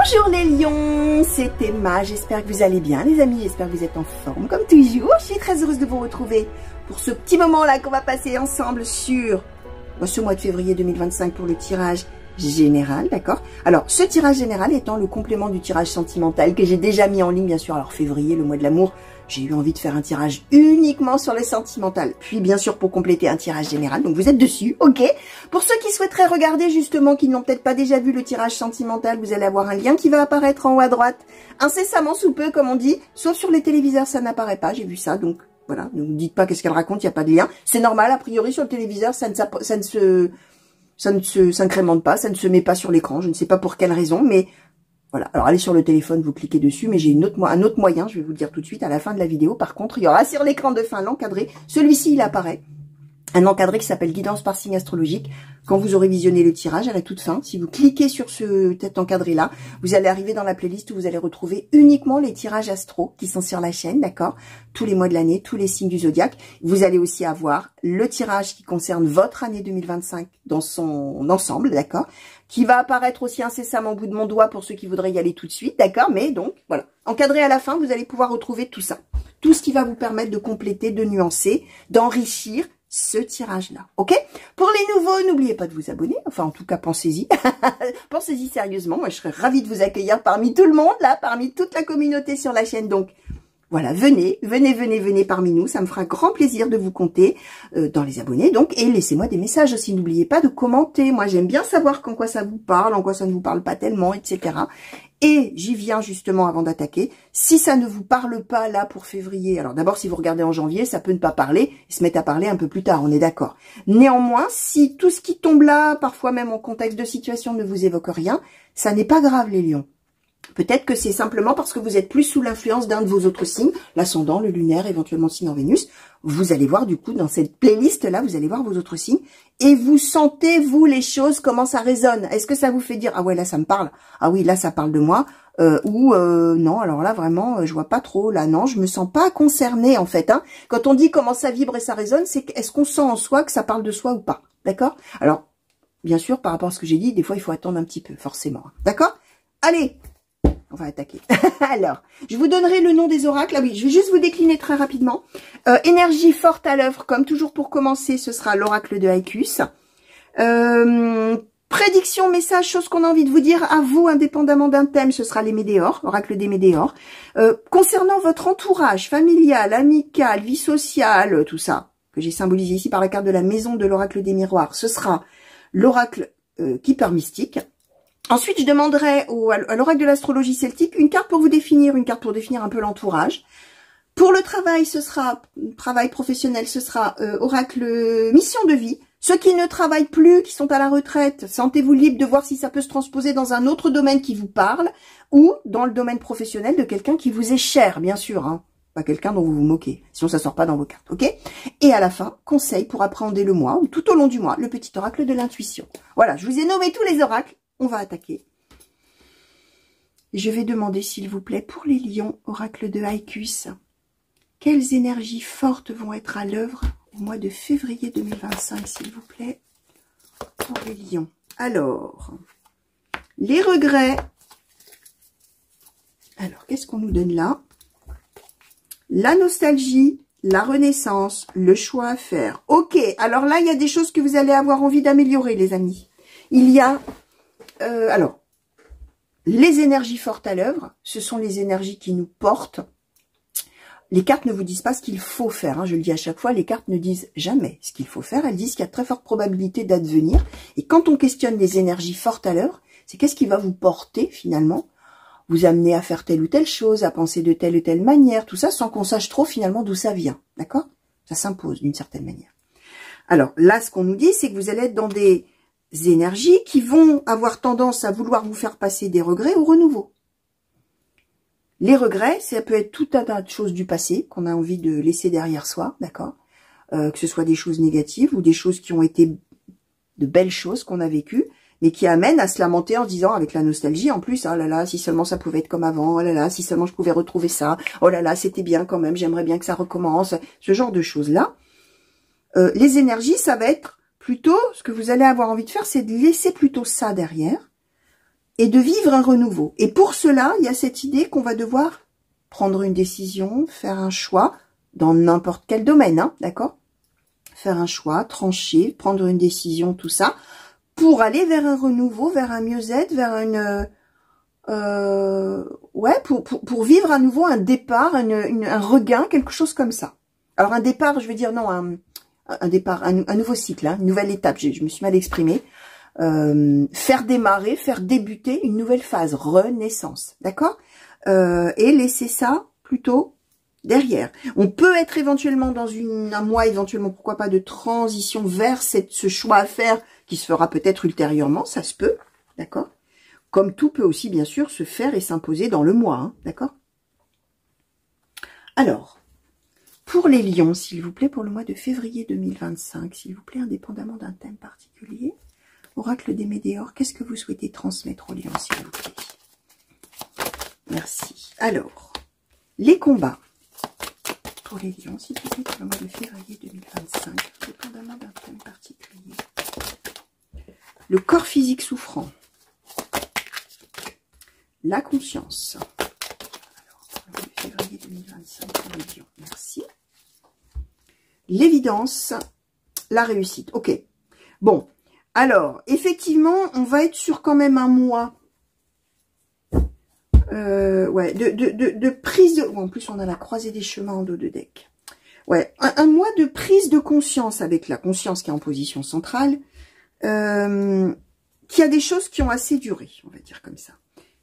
Bonjour les lions, c'est Emma, j'espère que vous allez bien les amis, j'espère que vous êtes en forme comme toujours. Je suis très heureuse de vous retrouver pour ce petit moment là qu'on va passer ensemble sur ce mois de février 2025 pour le tirage général, d'accord? Alors ce tirage général étant le complément du tirage sentimental que j'ai déjà mis en ligne bien sûr. Alors février, le mois de l'amour, j'ai eu envie de faire un tirage uniquement sur le sentimental, puis bien sûr pour compléter un tirage général, donc vous êtes dessus, ok? Pour ceux qui souhaiteraient regarder justement, qui n'ont peut-être pas déjà vu le tirage sentimental, vous allez avoir un lien qui va apparaître en haut à droite, incessamment sous peu comme on dit, sauf sur les téléviseurs ça n'apparaît pas, j'ai vu ça, donc voilà, ne vous dites pas qu'est-ce qu'elle raconte, il n'y a pas de lien, c'est normal, a priori sur le téléviseur ça ne s'incrémente pas, ça ne se met pas sur l'écran, je ne sais pas pour quelle raison, mais voilà. Alors allez sur le téléphone, vous cliquez dessus, mais j'ai un autre moyen, je vais vous le dire tout de suite à la fin de la vidéo. Par contre, il y aura sur l'écran de fin l'encadré, celui-ci il apparaît, un encadré qui s'appelle guidance par signe astrologique. Quand vous aurez visionné le tirage à la toute fin, si vous cliquez sur cet encadré-là, vous allez arriver dans la playlist où vous allez retrouver uniquement les tirages astro qui sont sur la chaîne, d'accord? Tous les mois de l'année, tous les signes du zodiaque. Vous allez aussi avoir le tirage qui concerne votre année 2025 dans son ensemble, d'accord? Qui va apparaître aussi incessamment au bout de mon doigt pour ceux qui voudraient y aller tout de suite, d'accord? Mais donc, voilà. Encadré à la fin, vous allez pouvoir retrouver tout ça. Tout ce qui va vous permettre de compléter, de nuancer, d'enrichir ce tirage-là, ok? Pour les nouveaux, n'oubliez pas de vous abonner, enfin en tout cas pensez-y, pensez-y sérieusement, moi je serais ravie de vous accueillir parmi tout le monde, là, parmi toute la communauté sur la chaîne, donc voilà, venez parmi nous, ça me fera grand plaisir de vous compter dans les abonnés, donc, et laissez-moi des messages aussi, n'oubliez pas de commenter, moi j'aime bien savoir en quoi ça vous parle, en quoi ça ne vous parle pas tellement, etc. Et j'y viens justement avant d'attaquer. Si ça ne vous parle pas là pour février, alors d'abord si vous regardez en janvier, ça peut ne pas parler et se mettre à parler un peu plus tard, on est d'accord. Néanmoins, si tout ce qui tombe là, parfois même en contexte de situation, ne vous évoque rien, ça n'est pas grave les lions. Peut-être que c'est simplement parce que vous êtes plus sous l'influence d'un de vos autres signes, l'ascendant, le lunaire, éventuellement signe en Vénus. Vous allez voir du coup dans cette playlist-là, vous allez voir vos autres signes et vous sentez, vous, les choses, comment ça résonne. Est-ce que ça vous fait dire, ah ouais, là ça me parle, ah oui, là ça parle de moi, non, alors là vraiment, je vois pas trop, là non, je me sens pas concernée en fait. Hein. Quand on dit comment ça vibre et ça résonne, c'est est-ce qu'on sent en soi que ça parle de soi ou pas, d'accord? Alors, bien sûr, par rapport à ce que j'ai dit, des fois il faut attendre un petit peu, forcément, d'accord? Allez, on va attaquer. Alors, je vous donnerai le nom des oracles. Ah oui, je vais juste vous décliner très rapidement. Énergie forte à l'œuvre, comme toujours pour commencer, ce sera l'oracle de Haïkus. Prédiction, message, chose qu'on a envie de vous dire à vous, indépendamment d'un thème, ce sera les météores, oracle des météores. Concernant votre entourage familial, amical, vie sociale, tout ça, que j'ai symbolisé ici par la carte de la maison de l'oracle des miroirs, ce sera l'oracle Keeper mystique. Ensuite, je demanderai à l'oracle de l'astrologie celtique une carte pour vous définir, une carte pour définir un peu l'entourage. Pour le travail, ce sera, travail professionnel, ce sera oracle mission de vie. Ceux qui ne travaillent plus, qui sont à la retraite, sentez-vous libre de voir si ça peut se transposer dans un autre domaine qui vous parle ou dans le domaine professionnel de quelqu'un qui vous est cher, bien sûr, hein. Pas quelqu'un dont vous vous moquez, sinon ça sort pas dans vos cartes, ok? Et à la fin, conseil pour appréhender le mois, ou tout au long du mois, le petit oracle de l'intuition. Voilà, je vous ai nommé tous les oracles. On va attaquer. Je vais demander, s'il vous plaît, pour les lions, oracle de Haïkus, quelles énergies fortes vont être à l'œuvre au mois de février 2025, s'il vous plaît, pour les lions. Alors, les regrets. Alors, qu'est-ce qu'on nous donne là? La nostalgie, la renaissance, le choix à faire. Ok, alors là, il y a des choses que vous allez avoir envie d'améliorer, les amis. Il y a... alors, les énergies fortes à l'œuvre, ce sont les énergies qui nous portent. Les cartes ne vous disent pas ce qu'il faut faire. Hein, je le dis à chaque fois, les cartes ne disent jamais ce qu'il faut faire. Elles disent qu'il y a de très forte probabilité d'advenir. Et quand on questionne les énergies fortes à l'œuvre, c'est qu'est-ce qui va vous porter finalement, vous amener à faire telle ou telle chose, à penser de telle ou telle manière, tout ça sans qu'on sache trop finalement d'où ça vient. D'accord? Ça s'impose d'une certaine manière. Alors là, ce qu'on nous dit, c'est que vous allez être dans des énergies qui vont avoir tendance à vouloir vous faire passer des regrets au renouveau. Les regrets, ça peut être tout un tas de choses du passé qu'on a envie de laisser derrière soi, d'accord, que ce soit des choses négatives ou des choses qui ont été de belles choses qu'on a vécues, mais qui amènent à se lamenter en se disant, avec la nostalgie en plus, oh là là, si seulement ça pouvait être comme avant, oh là là, si seulement je pouvais retrouver ça, oh là là, c'était bien quand même, j'aimerais bien que ça recommence, ce genre de choses-là. Les énergies, ça va être plutôt, ce que vous allez avoir envie de faire, c'est de laisser plutôt ça derrière, et de vivre un renouveau. Et pour cela, il y a cette idée qu'on va devoir prendre une décision, faire un choix, dans n'importe quel domaine, hein, d'accord? Faire un choix, trancher, prendre une décision, tout ça, pour aller vers un renouveau, vers un mieux-être, vers une... ouais, pour vivre à nouveau un départ, un regain, quelque chose comme ça. Alors un départ, je veux dire, non, un départ, un nouveau cycle, hein, une nouvelle étape, je me suis mal exprimée. Faire démarrer, faire débuter une nouvelle phase, renaissance, d'accord? Et laisser ça plutôt derrière. On peut être éventuellement dans un mois, éventuellement, pourquoi pas, de transition vers ce choix à faire qui se fera peut-être ultérieurement, ça se peut, d'accord? Comme tout peut aussi, bien sûr, se faire et s'imposer dans le mois, hein, d'accord? Alors, pour les lions, s'il vous plaît, pour le mois de février 2025, s'il vous plaît, indépendamment d'un thème particulier, oracle des Médéors, qu'est-ce que vous souhaitez transmettre aux lions, s'il vous plaît? Merci. Alors, les combats pour les lions, s'il vous plaît, pour le mois de février 2025, indépendamment d'un thème particulier. Le corps physique souffrant. La conscience. Alors, pour le mois de février 2025 pour les lions. Merci. L'évidence, la réussite. Ok. Bon. Alors, effectivement, on va être sur quand même un mois. Ouais, de prise de... En plus, on a la croisée des chemins en dos de deck. Ouais, un mois de prise de conscience avec la conscience qui est en position centrale, qui a des choses qui ont assez duré, on va dire comme ça.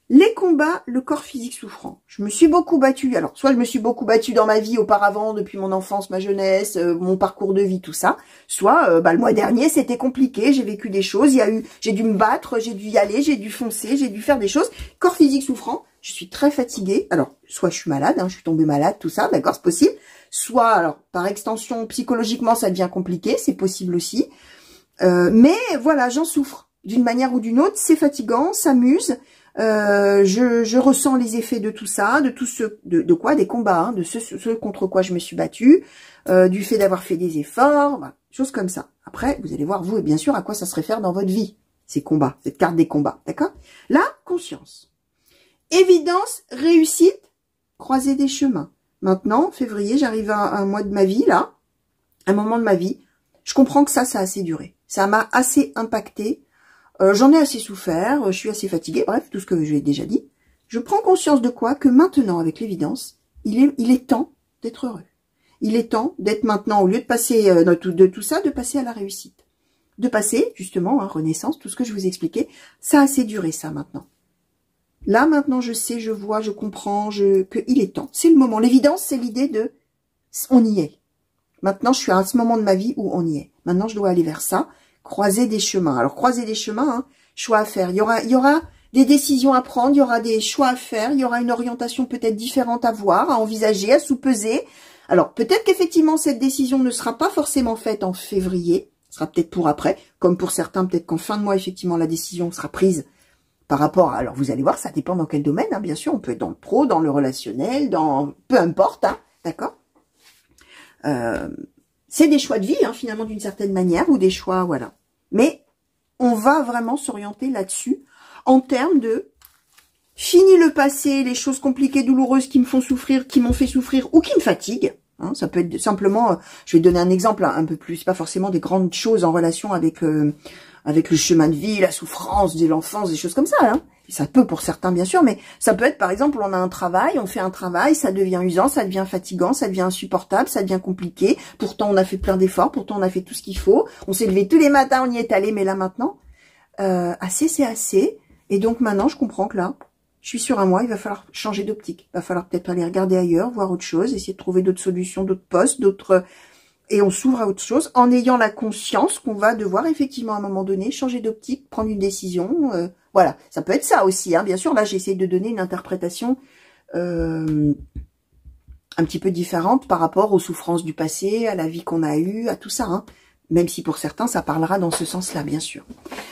Les combats, le corps physique souffrant. Je me suis beaucoup battue. Alors, soit je me suis beaucoup battue dans ma vie auparavant, depuis mon enfance, ma jeunesse, mon parcours de vie, tout ça. Soit, le mois dernier, c'était compliqué. J'ai vécu des choses. J'ai dû me battre, j'ai dû y aller, j'ai dû foncer, j'ai dû faire des choses. Corps physique souffrant. Je suis très fatiguée. Alors, soit je suis malade, hein, je suis tombée malade, tout ça, d'accord, c'est possible. Soit, alors, par extension, psychologiquement, ça devient compliqué, c'est possible aussi. Mais voilà, j'en souffre. D'une manière ou d'une autre, c'est fatigant, ça m'use. Je ressens les effets de tout ça, de tout ce, de quoi, des combats, hein, de ce contre quoi je me suis battue, du fait d'avoir fait des efforts, voilà, choses comme ça. Après, vous allez voir, vous, et bien sûr, à quoi ça se réfère dans votre vie, ces combats, cette carte des combats, d'accord? Là, conscience. Évidence, réussite, croisée des chemins. Maintenant, février, j'arrive à un mois de ma vie, là, un moment de ma vie, je comprends que ça a assez duré. Ça m'a assez impacté. J'en ai assez souffert, je suis assez fatiguée, bref, tout ce que j'ai déjà dit. Je prends conscience de quoi? Que maintenant, avec l'évidence, il est temps d'être heureux. Il est temps d'être maintenant, au lieu de passer de tout ça, de passer à la réussite. De passer, justement, hein, renaissance, tout ce que je vous expliquais, ça a assez duré, ça, maintenant. Là, maintenant, je sais, je vois, je comprends, qu'il est temps. C'est le moment. L'évidence, c'est l'idée de, on y est. Maintenant, je suis à ce moment de ma vie où on y est. Maintenant, je dois aller vers ça. Croiser des chemins. Alors, croiser des chemins, hein, choix à faire. Il y aura des décisions à prendre, il y aura des choix à faire, il y aura une orientation peut-être différente à voir, à envisager, à sous-peser. Alors, peut-être qu'effectivement, cette décision ne sera pas forcément faite en février, ce sera peut-être pour après, comme pour certains, peut-être qu'en fin de mois, effectivement, la décision sera prise par rapport à... Alors, vous allez voir, ça dépend dans quel domaine, hein, bien sûr, on peut être dans le pro, dans le relationnel, dans... peu importe, hein, d'accord? C'est des choix de vie, hein, finalement, d'une certaine manière, ou des choix, voilà. Mais on va vraiment s'orienter là-dessus, en termes de fini le passé, les choses compliquées, douloureuses qui me font souffrir, qui m'ont fait souffrir, ou qui me fatiguent. Hein, ça peut être simplement, je vais donner un exemple un peu plus, pas forcément des grandes choses en relation avec le chemin de vie, la souffrance de l'enfance, des choses comme ça, hein. Ça peut pour certains, bien sûr, mais ça peut être, par exemple, on a un travail, on fait un travail, ça devient usant, ça devient fatigant, ça devient insupportable, ça devient compliqué. Pourtant, on a fait plein d'efforts, pourtant, on a fait tout ce qu'il faut. On s'est levé tous les matins, on y est allé, mais là, maintenant, assez, c'est assez. Et donc, maintenant, je comprends que là, je suis sur un mois, il va falloir changer d'optique. Il va falloir peut-être aller regarder ailleurs, voir autre chose, essayer de trouver d'autres solutions, d'autres postes, d'autres... Et on s'ouvre à autre chose en ayant la conscience qu'on va devoir effectivement à un moment donné changer d'optique, prendre une décision. Voilà, ça peut être ça aussi. Hein. Bien sûr, là, j'essaie de donner une interprétation un petit peu différente par rapport aux souffrances du passé, à la vie qu'on a eue, à tout ça. Hein. Même si pour certains, ça parlera dans ce sens-là, bien sûr.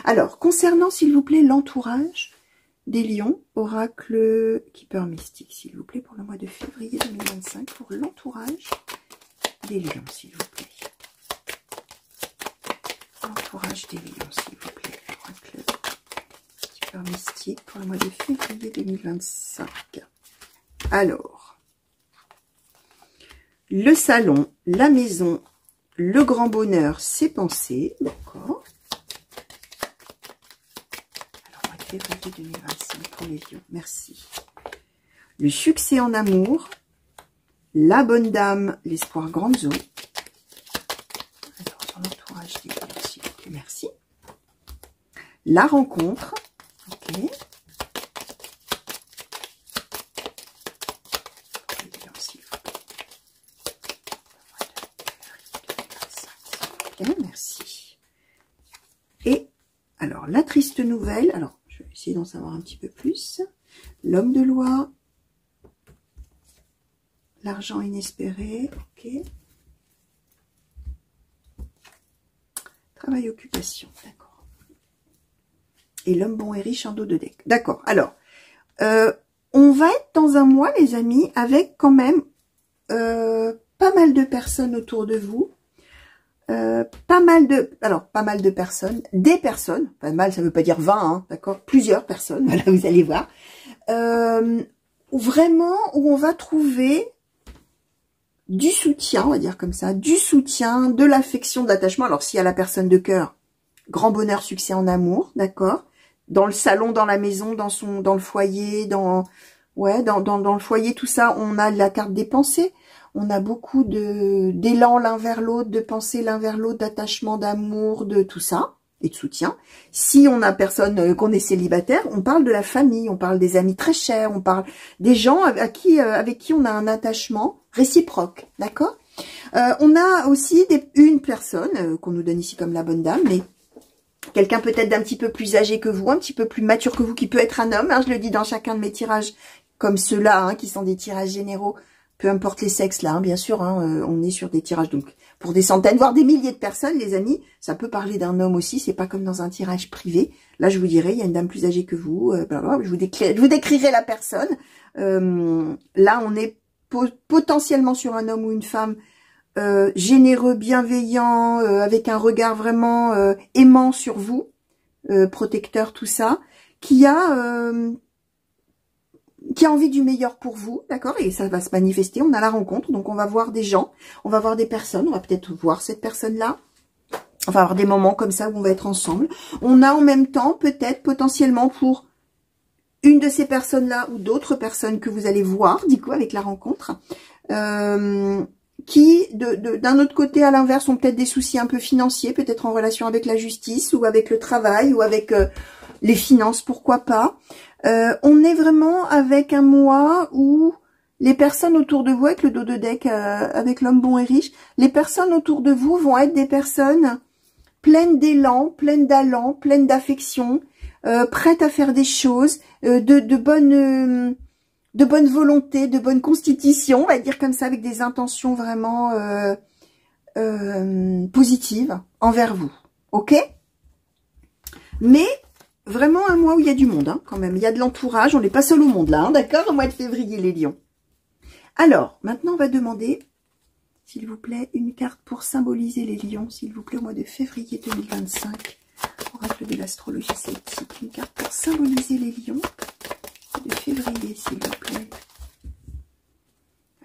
Alors, concernant, s'il vous plaît, l'entourage des lions, oracle Keeper mystique, s'il vous plaît, pour le mois de février 2025, pour l'entourage des lions, s'il vous plaît. L'entourage des lions, s'il vous plaît. Oracle fleurs mystiques pour le mois de février 2025. Alors, le salon, la maison, le grand bonheur, ses pensées. D'accord. Alors, mois de février 2025 pour les lions. Merci. Le succès en amour, la bonne dame, l'espoir grande eaux. Alors, dans l'entourage des lions, s'il vous plaît, merci. La rencontre, ok. Merci. Et alors, la triste nouvelle, alors je vais essayer d'en savoir un petit peu plus. L'homme de loi, l'argent inespéré, ok. Travail, occupation, d'accord. Et l'homme bon et riche en dos de deck. D'accord. Alors, on va être dans un mois, les amis, avec quand même pas mal de personnes autour de vous. Pas mal de personnes, des personnes, pas mal, ça veut pas dire 20, hein, d'accord, plusieurs personnes, voilà, vous allez voir. Vraiment, où on va trouver du soutien, on va dire comme ça, du soutien, de l'affection, de l'attachement. Alors, s'il y a la personne de cœur, grand bonheur, succès en amour, d'accord. Dans le salon, dans la maison, dans le foyer, dans le foyer, tout ça, on a la carte des pensées. On a beaucoup d'élan l'un vers l'autre, de pensée l'un vers l'autre, d'attachement, d'amour, de tout ça, et de soutien. Si on a personne, qu'on est célibataire, on parle de la famille, on parle des amis très chers, on parle des gens avec qui on a un attachement réciproque, d'accord. On a aussi une personne qu'on nous donne ici comme la bonne dame, mais quelqu'un peut-être d'un petit peu plus âgé que vous, un petit peu plus mature que vous, qui peut être un homme, hein, je le dis dans chacun de mes tirages, comme ceux-là, hein, qui sont des tirages généraux, peu importe les sexes, là, hein, bien sûr, hein, on est sur des tirages, donc, pour des centaines, voire des milliers de personnes, les amis, ça peut parler d'un homme aussi, c'est pas comme dans un tirage privé. Là, je vous dirais, il y a une dame plus âgée que vous, je vous décrirai la personne. Là, on est potentiellement sur un homme ou une femme généreux, bienveillant, avec un regard vraiment aimant sur vous, protecteur, tout ça, qui a envie du meilleur pour vous, d'accord, et ça va se manifester, on a la rencontre, donc on va voir des gens, on va voir des personnes, on va peut-être voir cette personne-là, on va avoir des moments comme ça où on va être ensemble. On a en même temps, peut-être, potentiellement, pour une de ces personnes-là ou d'autres personnes que vous allez voir, du coup, avec la rencontre, qui, d'un autre côté, à l'inverse, ont peut-être des soucis un peu financiers, peut-être en relation avec la justice, ou avec le travail, ou avec les finances, pourquoi pas. On est vraiment avec un mois où les personnes autour de vous, avec le dos de deck, avec l'homme bon et riche, les personnes autour de vous vont être des personnes pleines d'élan, pleines d'allant, pleines d'affection, prêtes à faire des choses, de bonne volonté, de bonne constitution, on va dire comme ça, avec des intentions vraiment positives envers vous. Ok? Mais vraiment un mois où il y a du monde, hein, quand même. Il y a de l'entourage, on n'est pas seul au monde là, hein, d'accord, au mois de février, les lions. Alors, maintenant, on va demander, s'il vous plaît, une carte pour symboliser les lions, s'il vous plaît, au mois de février 2025. Oracle de l'astrologie celtique. Une carte pour symboliser les lions, de février, s'il vous plaît.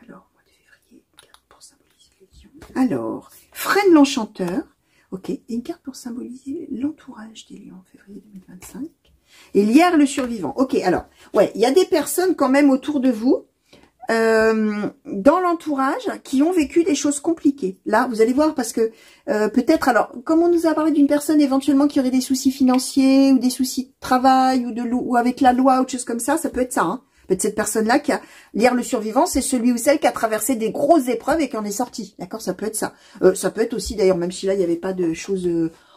Alors, mois de février, une carte pour symboliser les lions. Alors, Freine l'enchanteur. Ok, et une carte pour symboliser l'entourage des lions en février 2025. Et Lierre le survivant. Ok, alors, ouais, il y a des personnes quand même autour de vous, dans l'entourage, qui ont vécu des choses compliquées. Là, vous allez voir, parce que peut-être, alors, comme on nous a parlé d'une personne éventuellement qui aurait des soucis financiers, ou des soucis de travail, ou avec la loi, ou autre chose comme ça peut être ça, hein. Peut-être cette personne-là qui a... Lire le survivant, c'est celui ou celle qui a traversé des grosses épreuves et qui en est sorti. D'accord, ça peut être ça. Ça peut être aussi, d'ailleurs, même si là, il n'y avait pas de choses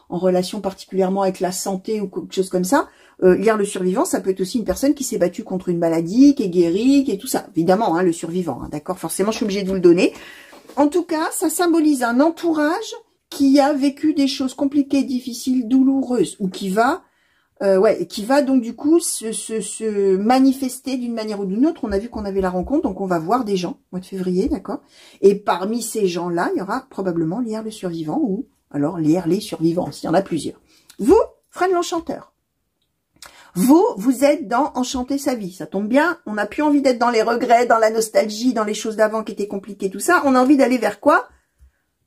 en relation particulièrement avec la santé ou quelque chose comme ça. Lire le survivant, ça peut être aussi une personne qui s'est battue contre une maladie, qui est guérie, qui est tout ça. Évidemment, hein, le survivant, hein, d'accord. Forcément, je suis obligée de vous le donner. En tout cas, ça symbolise un entourage qui a vécu des choses compliquées, difficiles, douloureuses, ou qui va... qui va donc du coup se manifester d'une manière ou d'une autre. On a vu qu'on avait la rencontre, donc on va voir des gens au mois de février, d'accord. Et parmi ces gens-là, il y aura probablement Lierre le survivant, ou alors Lierre les survivants, s'il y en a plusieurs. Vous, Freine l'enchanteur. Vous êtes dans enchanter sa vie. Ça tombe bien. On n'a plus envie d'être dans les regrets, dans la nostalgie, dans les choses d'avant qui étaient compliquées, tout ça. On a envie d'aller vers quoi?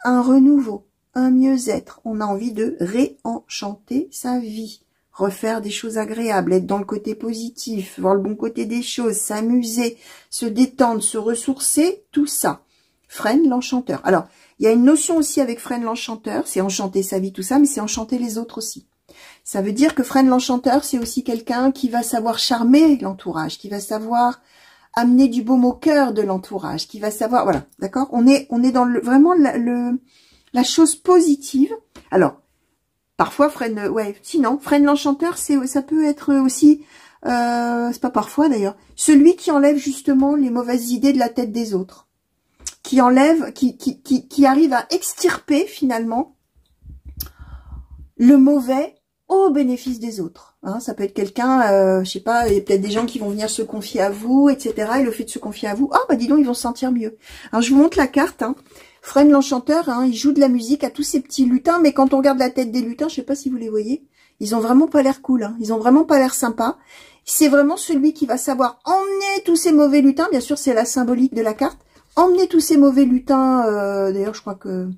Un renouveau, un mieux-être. On a envie de réenchanter sa vie. Refaire des choses agréables, être dans le côté positif, voir le bon côté des choses, s'amuser, se détendre, se ressourcer, tout ça. Fresne l'enchanteur. Alors, il y a une notion aussi avec Fresne l'enchanteur, c'est enchanter sa vie, tout ça, mais c'est enchanter les autres aussi. Ça veut dire que Fresne l'enchanteur, c'est aussi quelqu'un qui va savoir charmer l'entourage, qui va savoir amener du baume au cœur de l'entourage, qui va savoir, voilà, d'accord? On est dans vraiment la chose positive. Alors, parfois, Fresne, ouais, sinon, Fresne l'enchanteur, ça peut être aussi, c'est pas parfois d'ailleurs, celui qui enlève justement les mauvaises idées de la tête des autres. Qui enlève, qui arrive à extirper finalement le mauvais au bénéfice des autres. Hein, ça peut être quelqu'un, je sais pas, il y a peut-être des gens qui vont venir se confier à vous, etc. Et le fait de se confier à vous, ah bah dis donc, ils vont se sentir mieux. Alors je vous montre la carte. Hein. Fresne l'enchanteur, hein, il joue de la musique à tous ces petits lutins, mais quand on regarde la tête des lutins, je sais pas si vous les voyez, ils ont vraiment pas l'air cool. Hein, ils ont vraiment pas l'air sympas. C'est vraiment celui qui va savoir emmener tous ces mauvais lutins. Bien sûr, c'est la symbolique de la carte. Emmener tous ces mauvais lutins, d'ailleurs je crois que,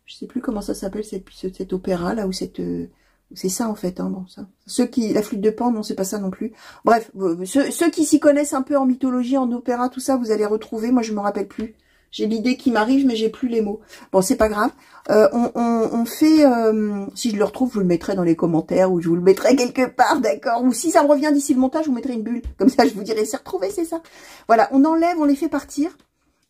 je sais plus comment ça s'appelle cet opéra là, ou c'est ça en fait, hein, bon ça. Ceux qui, la flûte de Pan, non c'est pas ça non plus. Bref, ceux qui s'y connaissent un peu en mythologie, en opéra, tout ça, vous allez retrouver, moi je me rappelle plus. J'ai l'idée qui m'arrive, mais j'ai plus les mots. Bon, c'est pas grave. On fait, si je le retrouve, je vous le mettrai dans les commentaires, ou je vous le mettrai quelque part, d'accord? Ou si ça me revient d'ici le montage, je vous mettrai une bulle. Comme ça, je vous dirai, c'est retrouvé, c'est ça. Voilà, on enlève, on les fait partir.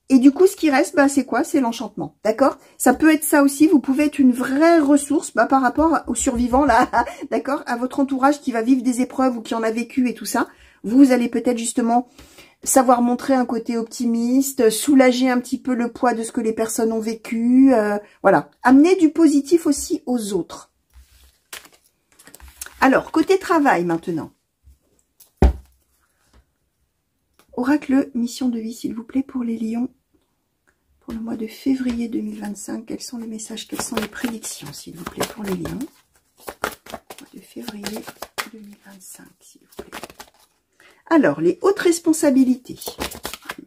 Et du coup, ce qui reste, bah, c'est quoi? C'est l'enchantement, d'accord? Ça peut être ça aussi. Vous pouvez être une vraie ressource, bah, par rapport aux survivants, là, d'accord? À votre entourage qui va vivre des épreuves ou qui en a vécu et tout ça. Vous allez peut-être justement savoir montrer un côté optimiste, soulager un petit peu le poids de ce que les personnes ont vécu. Voilà. Amener du positif aussi aux autres. Alors, côté travail maintenant. Oracle, mission de vie, s'il vous plaît, pour les lions. Pour le mois de février 2025, quels sont les messages, quelles sont les prédictions, s'il vous plaît, pour les lions. Mois de février 2025, s'il vous plaît. Alors, les hautes responsabilités.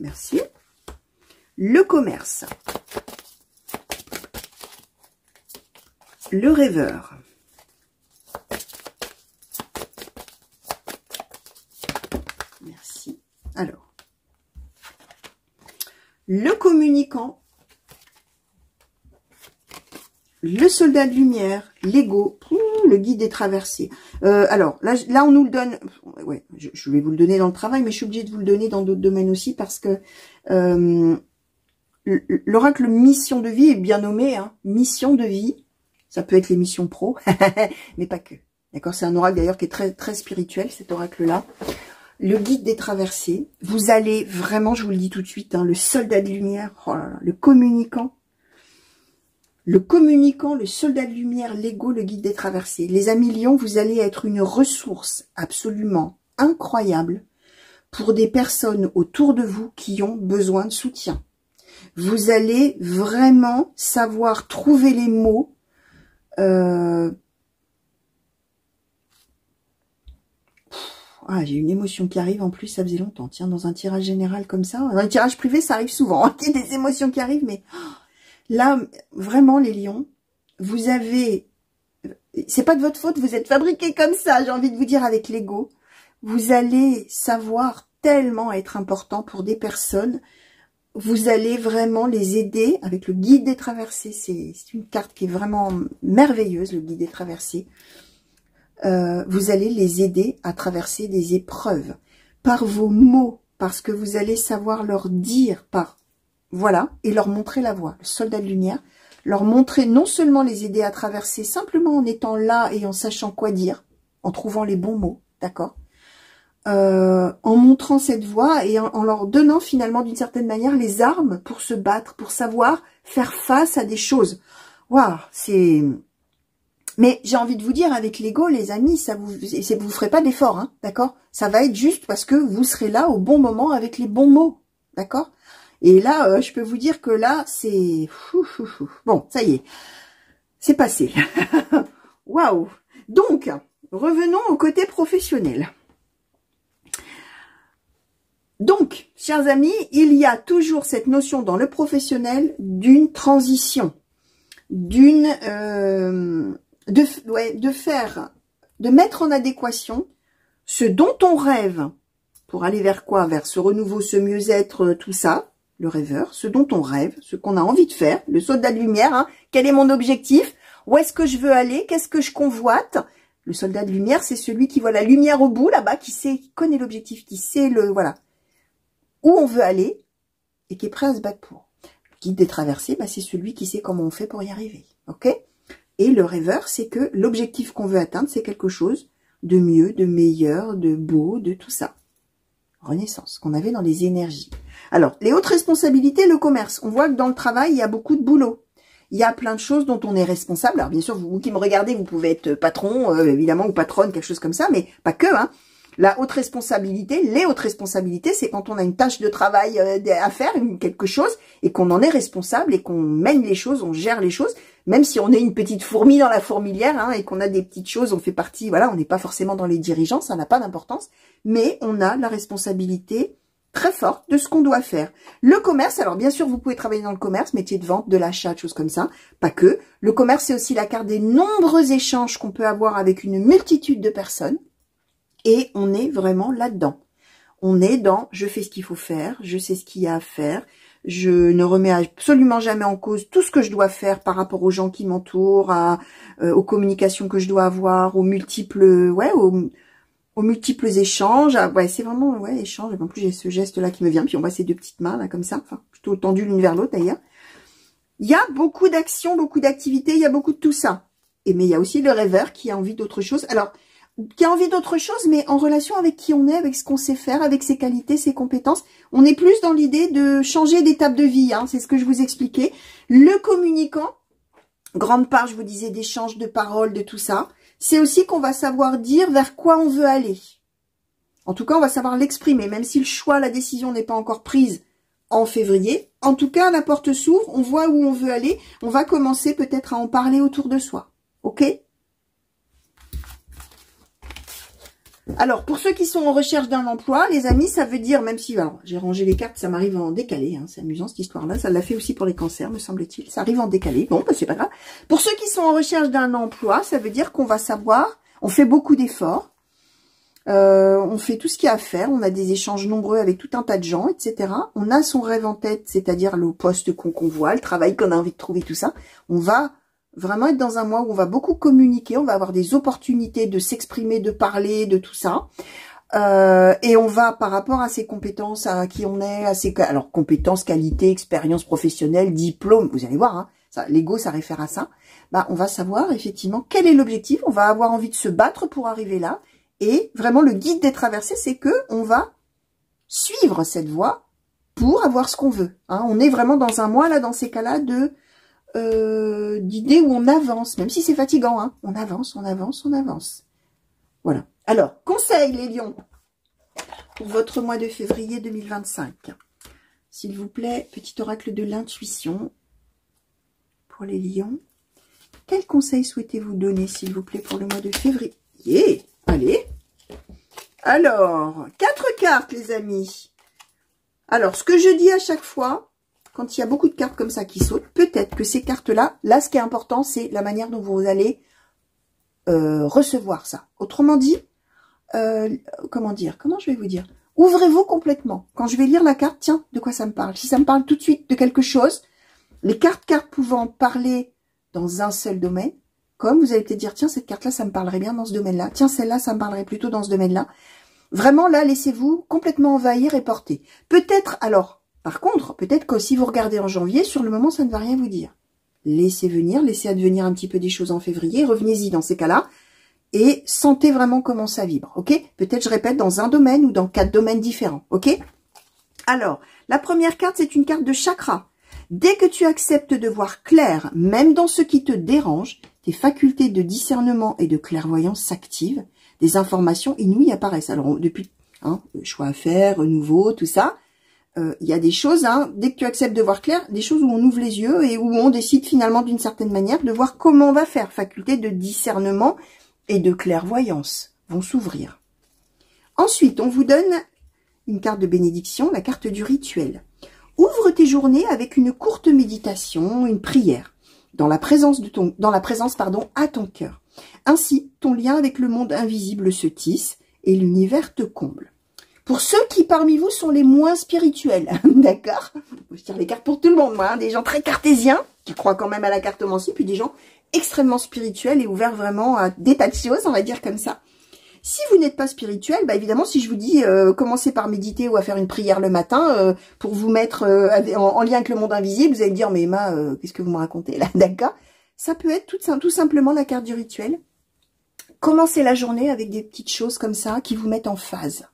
Merci. Le commerce. Le rêveur. Merci. Alors. Le communicant. Le soldat de lumière, l'ego, le guide des traversées. Alors, là, on nous le donne. Ouais, je vais vous le donner dans le travail, mais je suis obligée de vous le donner dans d'autres domaines aussi parce que l'oracle mission de vie est bien nommé. Hein, mission de vie, ça peut être les missions pro, mais pas que. D'accord, c'est un oracle d'ailleurs qui est très très spirituel, cet oracle-là. Le guide des traversées. Vous allez vraiment, je vous le dis tout de suite, hein, le soldat de lumière, oh là là, le communicant. Le communicant, le soldat de lumière, l'ego, le guide des traversées. Les amis lions, vous allez être une ressource absolument incroyable pour des personnes autour de vous qui ont besoin de soutien. Vous allez vraiment savoir trouver les mots. Ah, j'ai une émotion qui arrive en plus, ça faisait longtemps. Tiens, dans un tirage général comme ça, dans un tirage privé, ça arrive souvent. Hein, il y a des émotions qui arrivent, mais... Là, vraiment, les lions, vous avez... C'est pas de votre faute, vous êtes fabriqués comme ça, j'ai envie de vous dire, avec l'ego. Vous allez savoir tellement être important pour des personnes. Vous allez vraiment les aider avec le guide des traversées. C'est une carte qui est vraiment merveilleuse, le guide des traversées. Vous allez les aider à traverser des épreuves par vos mots, parce que vous allez savoir leur dire par... Voilà, et leur montrer la voie, le soldat de lumière, leur montrer, non seulement les aider à traverser, simplement en étant là et en sachant quoi dire, en trouvant les bons mots, d'accord, en montrant cette voie et en leur donnant finalement d'une certaine manière les armes pour se battre, pour savoir faire face à des choses. Waouh, c'est... Mais j'ai envie de vous dire, avec l'ego, les amis, ça vous ferez pas d'effort, hein, d'accord? Ça va être juste parce que vous serez là au bon moment avec les bons mots, d'accord? Et là, je peux vous dire que là, c'est... Bon, ça y est, c'est passé. Waouh. Donc, revenons au côté professionnel. Donc, chers amis, il y a toujours cette notion dans le professionnel d'une transition, de mettre en adéquation ce dont on rêve pour aller vers quoi? Vers ce renouveau, ce mieux-être, tout ça, le rêveur, ce dont on rêve, ce qu'on a envie de faire, le soldat de lumière, hein. Quel est mon objectif? Où est-ce que je veux aller? Qu'est-ce que je convoite? Le soldat de lumière, c'est celui qui voit la lumière au bout, là-bas, qui connaît l'objectif, qui sait voilà, où on veut aller et qui est prêt à se battre pour. Le guide des traversées, bah, c'est celui qui sait comment on fait pour y arriver. Ok? Et le rêveur, c'est que l'objectif qu'on veut atteindre, c'est quelque chose de mieux, de meilleur, de beau, de tout ça. Renaissance, qu'on avait dans les énergies. Alors, les hautes responsabilités, le commerce. On voit que dans le travail, il y a beaucoup de boulot. Il y a plein de choses dont on est responsable. Alors, bien sûr, vous qui me regardez, vous pouvez être patron, évidemment, ou patronne, quelque chose comme ça, mais pas que, hein. La haute responsabilité, les hautes responsabilités, c'est quand on a une tâche de travail à faire, quelque chose, et qu'on en est responsable, et qu'on mène les choses, on gère les choses, même si on est une petite fourmi dans la fourmilière, hein, et qu'on a des petites choses, on fait partie, voilà, on n'est pas forcément dans les dirigeants, ça n'a pas d'importance, mais on a la responsabilité très forte de ce qu'on doit faire. Le commerce, alors bien sûr, vous pouvez travailler dans le commerce, métier de vente, de l'achat, de choses comme ça, pas que. Le commerce, c'est aussi la carte des nombreux échanges qu'on peut avoir avec une multitude de personnes. Et on est vraiment là-dedans. On est dans « je fais ce qu'il faut faire, je sais ce qu'il y a à faire, je ne remets absolument jamais en cause tout ce que je dois faire par rapport aux gens qui m'entourent, aux communications que je dois avoir, aux multiples échanges. Ouais, c'est vraiment échange. En plus, j'ai ce geste-là qui me vient. Puis on voit ces deux petites mains là comme ça, enfin plutôt tendues l'une vers l'autre d'ailleurs. Il y a beaucoup d'actions, beaucoup d'activités, il y a beaucoup de tout ça. Mais il y a aussi le rêveur qui a envie d'autre chose. Alors, qui a envie d'autre chose, mais en relation avec qui on est, avec ce qu'on sait faire, avec ses qualités, ses compétences. On est plus dans l'idée de changer d'étape de vie, hein, c'est ce que je vous expliquais. Le communicant, grande part, je vous disais, d'échange de paroles, de tout ça, c'est aussi qu'on va savoir dire vers quoi on veut aller. En tout cas, on va savoir l'exprimer, même si le choix, la décision n'est pas encore prise en février. En tout cas, la porte s'ouvre, on voit où on veut aller, on va commencer peut-être à en parler autour de soi. Ok ? Alors, pour ceux qui sont en recherche d'un emploi, les amis, ça veut dire, même si, alors, j'ai rangé les cartes, ça m'arrive en décalé, hein, c'est amusant cette histoire-là, ça l'a fait aussi pour les cancers, me semble-t-il, ça arrive en décalé, bon, bah, c'est pas grave. Pour ceux qui sont en recherche d'un emploi, ça veut dire qu'on va savoir, on fait beaucoup d'efforts, on fait tout ce qu'il y a à faire, on a des échanges nombreux avec tout un tas de gens, etc. On a son rêve en tête, c'est-à-dire le poste qu'on convoit, le travail qu'on a envie de trouver, tout ça. On va vraiment être dans un mois où on va beaucoup communiquer, on va avoir des opportunités de s'exprimer, de parler, de tout ça. Et on va, par rapport à ses compétences, à qui on est, alors compétences, qualités, expérience professionnelle, diplôme, vous allez voir, hein, l'ego, ça réfère à ça. Bah, on va savoir effectivement quel est l'objectif, on va avoir envie de se battre pour arriver là. Et vraiment, le guide des traversées, c'est que on va suivre cette voie pour avoir ce qu'on veut. Hein. On est vraiment dans un mois, là, dans ces cas-là, d'idées où on avance, même si c'est fatigant, hein. On avance, on avance, on avance. Voilà. Alors, conseil, les lions, pour votre mois de février 2025. S'il vous plaît, petit oracle de l'intuition pour les lions. Quel conseil souhaitez-vous donner, s'il vous plaît, pour le mois de février? Allez. Alors, 4 cartes, les amis. Alors, ce que je dis à chaque fois, quand il y a beaucoup de cartes comme ça qui sautent, peut-être que ces cartes-là, là, ce qui est important, c'est la manière dont vous allez recevoir ça. Autrement dit, comment je vais vous dire? Ouvrez-vous complètement. Quand je vais lire la carte, tiens, de quoi ça me parle? Si ça me parle tout de suite de quelque chose, les cartes pouvant parler dans un seul domaine, comme vous allez peut-être dire, tiens, cette carte-là, ça me parlerait bien dans ce domaine-là. Tiens, celle-là, ça me parlerait plutôt dans ce domaine-là. Vraiment, là, laissez-vous complètement envahir et porter. Peut-être, alors, par contre, peut-être que si vous regardez en janvier, sur le moment, ça ne va rien vous dire. Laissez venir, laissez advenir un petit peu des choses en février, revenez-y dans ces cas-là, et sentez vraiment comment ça vibre, ok? Peut-être, je répète, dans un domaine ou dans 4 domaines différents, ok? Alors, la première carte, c'est une carte de chakra. Dès que tu acceptes de voir clair, même dans ce qui te dérange, tes facultés de discernement et de clairvoyance s'activent, des informations inouïes apparaissent. Alors, depuis, choix à faire, nouveau, tout ça, il y a des choses, dès que tu acceptes de voir clair, des choses où on ouvre les yeux et où on décide finalement d'une certaine manière de voir comment on va faire. Faculté de discernement et de clairvoyance vont s'ouvrir. Ensuite, on vous donne une carte de bénédiction, la carte du rituel. Ouvre tes journées avec une courte méditation, une prière, dans la présence à ton cœur. Ainsi, ton lien avec le monde invisible se tisse et l'univers te comble. Pour ceux qui parmi vous sont les moins spirituels, d'accord? Je tire les cartes pour tout le monde, moi, hein, des gens très cartésiens, qui croient quand même à la cartomancie, puis des gens extrêmement spirituels et ouverts vraiment à des tas de choses, on va dire comme ça. Si vous n'êtes pas spirituel, bah évidemment, si je vous dis commencez par méditer ou à faire une prière le matin pour vous mettre en lien avec le monde invisible, vous allez me dire mais Emma, qu'est-ce que vous me racontez là, d'accord? Ça peut être tout simplement la carte du rituel. Commencez la journée avec des petites choses comme ça qui vous mettent en phase.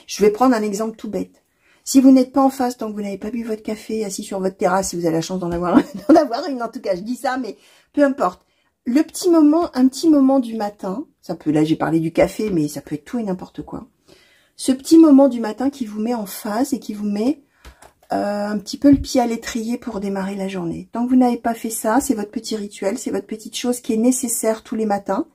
Je vais prendre un exemple tout bête. Si vous n'êtes pas en phase tant que vous n'avez pas bu votre café assis sur votre terrasse, si vous avez la chance d'en avoir une, en tout cas, je dis ça, mais peu importe. Un petit moment du matin, ça peut, là j'ai parlé du café, mais ça peut être tout et n'importe quoi. Ce petit moment du matin qui vous met en phase et qui vous met un petit peu le pied à l'étrier pour démarrer la journée. Tant que vous n'avez pas fait ça, c'est votre petit rituel, c'est votre petite chose qui est nécessaire tous les matins.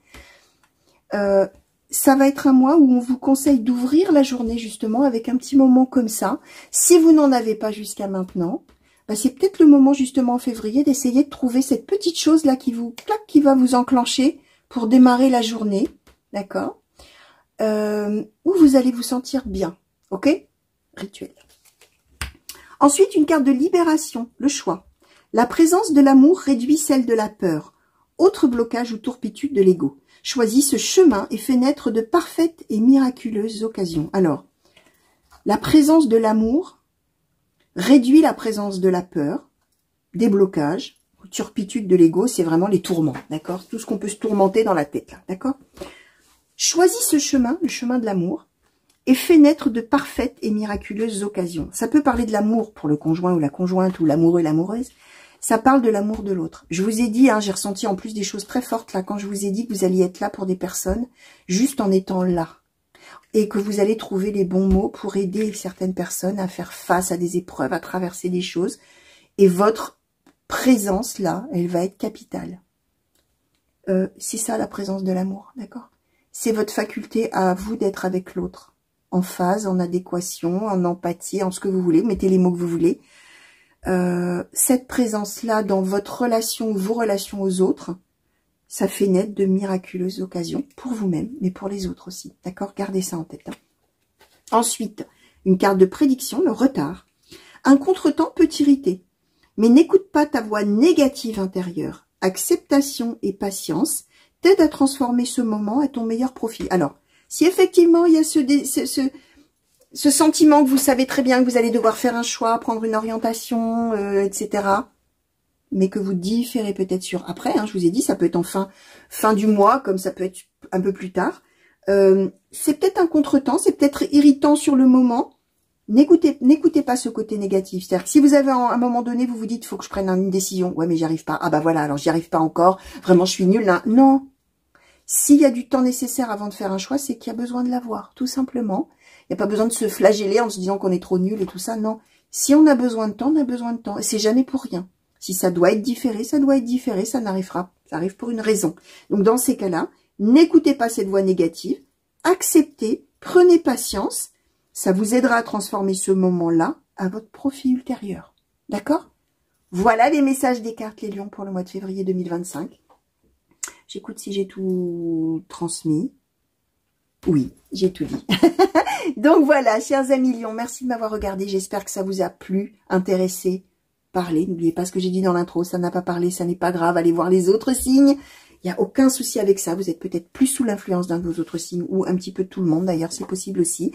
Ça va être un mois où on vous conseille d'ouvrir la journée justement avec un petit moment comme ça. Si vous n'en avez pas jusqu'à maintenant, bah c'est peut-être le moment justement en février d'essayer de trouver cette petite chose là qui va vous enclencher pour démarrer la journée, d'accord, où vous allez vous sentir bien, ok? Rituel. Ensuite, une carte de libération, le choix. La présence de l'amour réduit celle de la peur. Autre blocage ou tourpitude de l'ego. Choisis ce chemin et fais naître de parfaites et miraculeuses occasions. Alors, la présence de l'amour réduit la présence de la peur, des blocages, turpitude de l'ego, c'est vraiment les tourments, d'accord? Tout ce qu'on peut se tourmenter dans la tête, d'accord? Choisis ce chemin, le chemin de l'amour, et fais naître de parfaites et miraculeuses occasions. Ça peut parler de l'amour pour le conjoint ou la conjointe, ou l'amoureux et l'amoureuse. Ça parle de l'amour de l'autre. Je vous ai dit, hein, j'ai ressenti en plus des choses très fortes là, quand je vous ai dit que vous alliez être là pour des personnes, juste en étant là. Et que vous allez trouver les bons mots pour aider certaines personnes à faire face à des épreuves, à traverser des choses. Et votre présence là, elle va être capitale. C'est ça la présence de l'amour, d'accord? C'est votre faculté à vous d'être avec l'autre, en phase, en adéquation, en empathie, en ce que vous voulez, mettez les mots que vous voulez. Cette présence-là dans votre relation, vos relations aux autres, ça fait naître de miraculeuses occasions pour vous-même, mais pour les autres aussi. D'accord? Gardez ça en tête. Hein. Ensuite, une carte de prédiction, le retard. Un contretemps peut t'irriter, mais n'écoute pas ta voix négative intérieure. Acceptation et patience t'aident à transformer ce moment à ton meilleur profit. Alors, si effectivement il y a ce sentiment que vous savez très bien que vous allez devoir faire un choix, prendre une orientation, etc., mais que vous différez peut-être sur après, hein, je vous ai dit, ça peut être en fin du mois, comme ça peut être un peu plus tard. C'est peut-être un contretemps, c'est peut-être irritant sur le moment. N'écoutez pas ce côté négatif. C'est-à-dire que si vous avez à un moment donné, vous vous dites, il faut que je prenne une décision. Ouais, mais j'y arrive pas. Ah bah voilà, alors j'y arrive pas encore. Vraiment, je suis nulle là. Non. S'il y a du temps nécessaire avant de faire un choix, c'est qu'il y a besoin de l'avoir, tout simplement. Il n'y a pas besoin de se flageller en se disant qu'on est trop nul et tout ça. Non. Si on a besoin de temps, on a besoin de temps. Et c'est jamais pour rien. Si ça doit être différé, ça doit être différé. Ça n'arrivera. Ça arrive pour une raison. Donc, dans ces cas-là, n'écoutez pas cette voix négative. Acceptez. Prenez patience. Ça vous aidera à transformer ce moment-là à votre profit ultérieur. D'accord? Voilà les messages des cartes, les lions, pour le mois de février 2025. J'écoute si j'ai tout transmis. Oui, j'ai tout dit. Donc voilà, chers amis lions, merci de m'avoir regardé. J'espère que ça vous a plu, intéressé, parlé. N'oubliez pas ce que j'ai dit dans l'intro, ça n'a pas parlé, ça n'est pas grave. Allez voir les autres signes. Il n'y a aucun souci avec ça. Vous êtes peut-être plus sous l'influence d'un de vos autres signes ou un petit peu de tout le monde. D'ailleurs, c'est possible aussi.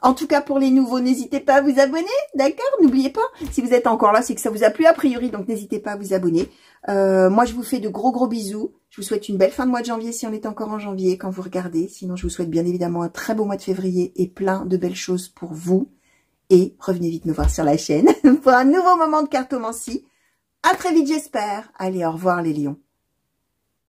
En tout cas, pour les nouveaux, n'hésitez pas à vous abonner, d'accord? N'oubliez pas, si vous êtes encore là, c'est que ça vous a plu a priori, donc n'hésitez pas à vous abonner. Moi, je vous fais de gros bisous. Je vous souhaite une belle fin de mois de janvier, si on est encore en janvier, quand vous regardez. Sinon, je vous souhaite bien évidemment un très beau mois de février et plein de belles choses pour vous. Et revenez vite me voir sur la chaîne pour un nouveau moment de cartomancie. À très vite, j'espère. Allez, au revoir les lions.